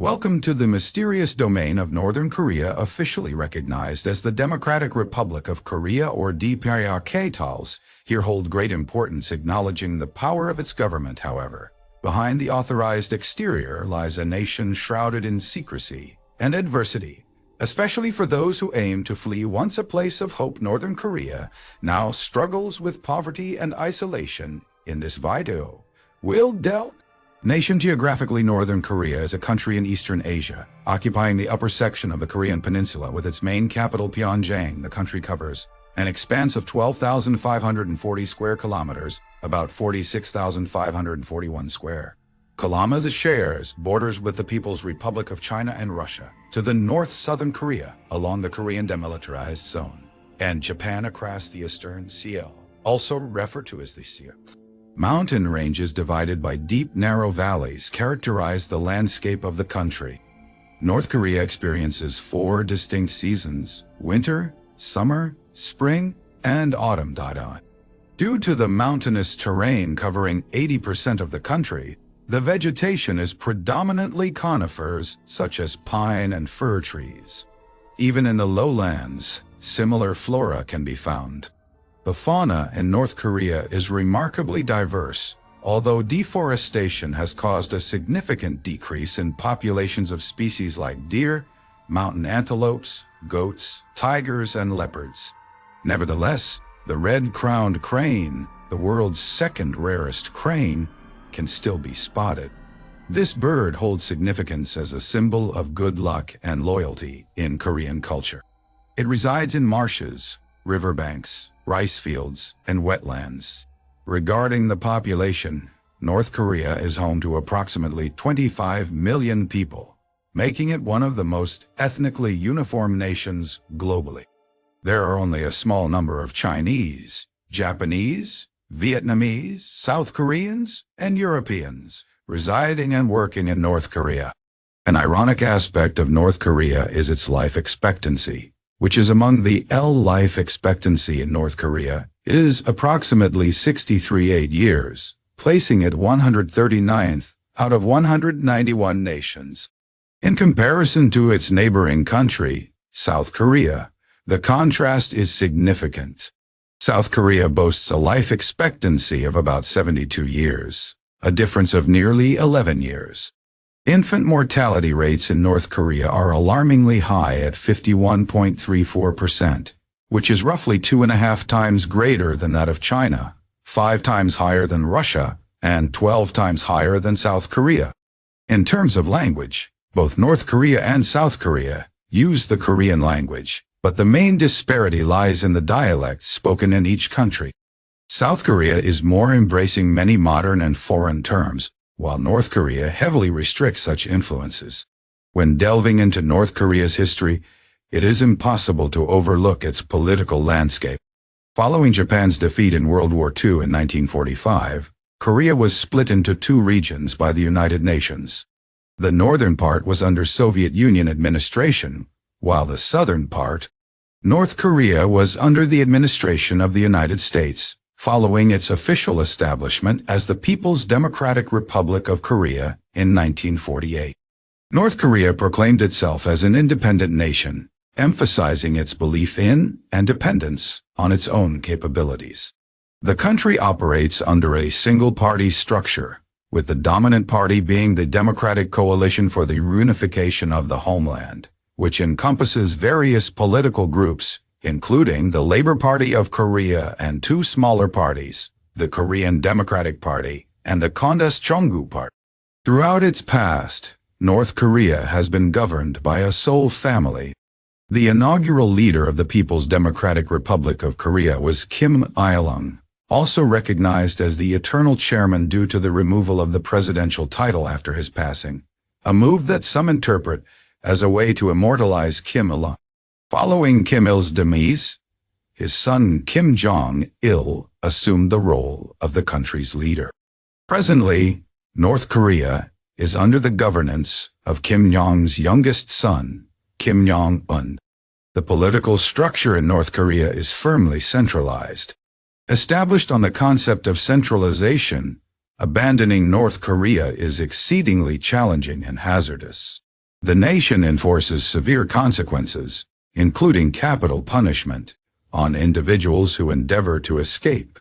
Welcome to the mysterious domain of Northern Korea, officially recognized as the Democratic Republic of Korea, or DPRK. Here hold great importance acknowledging the power of its government. However, behind the authorized exterior lies a nation shrouded in secrecy and adversity, especially for those who aim to flee once a place of hope. Northern Korea now struggles with poverty and isolation. In this video, we'll delve Nation geographically. Northern Korea is a country in Eastern Asia, occupying the upper section of the Korean peninsula with its main capital Pyongyang. The country covers an expanse of 12,540 square kilometers, about 46,541 square kilometers. It shares borders with the People's Republic of China and Russia to the north, southern Korea along the Korean Demilitarized Zone, and Japan across the Eastern Sea, also referred to as the Sea. Mountain ranges divided by deep, narrow valleys characterize the landscape of the country. North Korea experiences 4 distinct seasons: winter, summer, spring, and autumn. Due to the mountainous terrain covering 80% of the country, the vegetation is predominantly conifers such as pine and fir trees. Even in the lowlands, similar flora can be found. The fauna in North Korea is remarkably diverse, although deforestation has caused a significant decrease in populations of species like deer, mountain antelopes, goats, tigers, and leopards. Nevertheless, the red-crowned crane, the world's second rarest crane, can still be spotted. This bird holds significance as a symbol of good luck and loyalty in Korean culture. It resides in marshes, riverbanks, rice fields, and wetlands. Regarding the population, North Korea is home to approximately 25 million people, making it one of the most ethnically uniform nations globally. There are only a small number of Chinese, Japanese, Vietnamese, South Koreans, and Europeans residing and working in North Korea. An ironic aspect of North Korea is its life expectancy, which is among the life expectancy in North Korea is approximately 63 years, placing it 139th out of 191 nations. In comparison to its neighboring country, South Korea, the contrast is significant. South Korea boasts a life expectancy of about 72 years, a difference of nearly 11 years. Infant mortality rates in North Korea are alarmingly high at 51.34%, which is roughly 2.5 times greater than that of China, 5 times higher than Russia, and 12 times higher than South Korea. In terms of language, both North Korea and South Korea use the Korean language, but the main disparity lies in the dialects spoken in each country. South Korea is more embracing many modern and foreign terms, while North Korea heavily restricts such influences. When delving into North Korea's history, it is impossible to overlook its political landscape. Following Japan's defeat in World War II in 1945, Korea was split into 2 regions by the United Nations. The northern part was under Soviet Union administration, while the southern part, North Korea, was under the administration of the United States, following its official establishment as the People's Democratic Republic of Korea in 1948. North Korea proclaimed itself as an independent nation, emphasizing its belief in and dependence on its own capabilities. The country operates under a single-party structure, with the dominant party being the Democratic Coalition for the Reunification of the Homeland, which encompasses various political groups, including the Labor Party of Korea and 2 smaller parties, the Korean Democratic Party and the Kondas Chongu Party. Throughout its past, North Korea has been governed by a sole family. The inaugural leader of the People's Democratic Republic of Korea was Kim Il-sung, also recognized as the eternal chairman due to the removal of the presidential title after his passing, a move that some interpret as a way to immortalize Kim Il-sung. Following Kim Il-sung's demise, his son Kim Jong-il assumed the role of the country's leader. Presently, North Korea is under the governance of Kim Jong's youngest son, Kim Jong-un. The political structure in North Korea is firmly centralized. Established on the concept of centralization, abandoning North Korea is exceedingly challenging and hazardous. The nation enforces severe consequences, including capital punishment, on individuals who endeavor to escape.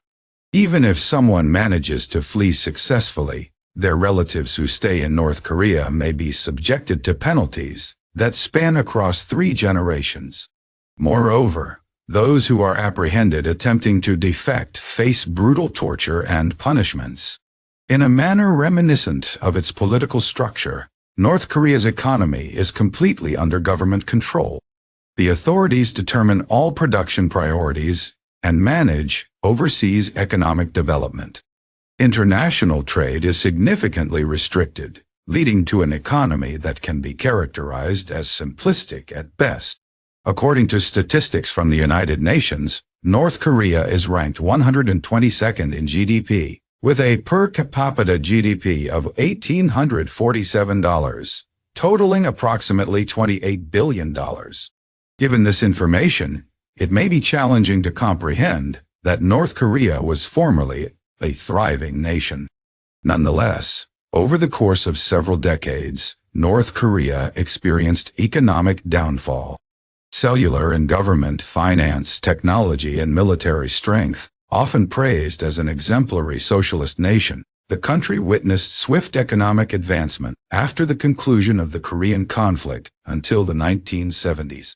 Even if someone manages to flee successfully, their relatives who stay in North Korea may be subjected to penalties that span across 3 generations. Moreover, those who are apprehended attempting to defect face brutal torture and punishments. In a manner reminiscent of its political structure, North Korea's economy is completely under government control. The authorities determine all production priorities and manage overseas economic development. International trade is significantly restricted, leading to an economy that can be characterized as simplistic at best. According to statistics from the United Nations, North Korea is ranked 122nd in GDP, with a per capita GDP of $1,847, totaling approximately $28 billion. Given this information, it may be challenging to comprehend that North Korea was formerly a thriving nation. Nonetheless, over the course of several decades, North Korea experienced economic downfall. Cellular and government, finance, technology, and military strength, often praised as an exemplary socialist nation, the country witnessed swift economic advancement after the conclusion of the Korean conflict until the 1970s.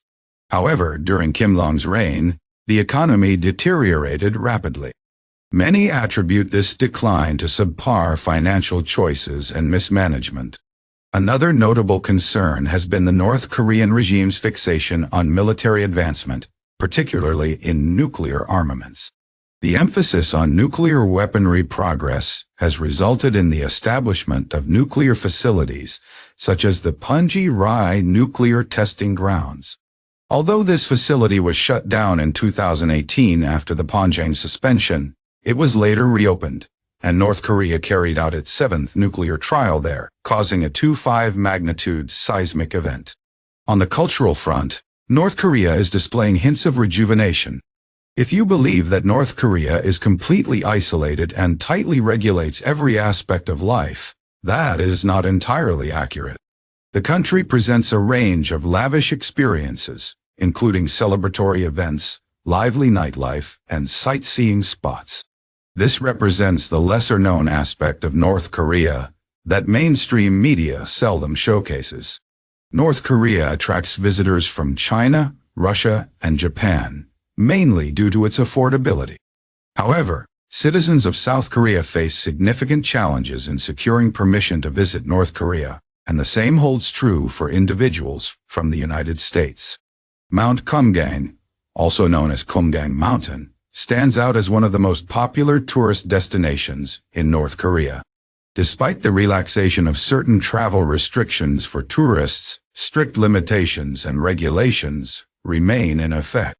However, during Kim Il-sung's reign, the economy deteriorated rapidly. Many attribute this decline to subpar financial choices and mismanagement. Another notable concern has been the North Korean regime's fixation on military advancement, particularly in nuclear armaments. The emphasis on nuclear weaponry progress has resulted in the establishment of nuclear facilities, such as the Punji-Ri nuclear testing grounds. Although this facility was shut down in 2018 after the Ponjang suspension, it was later reopened, and North Korea carried out its 7th nuclear trial there, causing a 2.5 magnitude seismic event. On the cultural front, North Korea is displaying hints of rejuvenation. If you believe that North Korea is completely isolated and tightly regulates every aspect of life, that is not entirely accurate. The country presents a range of lavish experiences, including celebratory events, lively nightlife, and sightseeing spots. This represents the lesser-known aspect of North Korea that mainstream media seldom showcases. North Korea attracts visitors from China, Russia, and Japan, mainly due to its affordability. However, citizens of South Korea face significant challenges in securing permission to visit North Korea, and the same holds true for individuals from the United States. Mount Kumgang, also known as Kumgang Mountain, stands out as one of the most popular tourist destinations in North Korea. Despite the relaxation of certain travel restrictions for tourists, strict limitations and regulations remain in effect.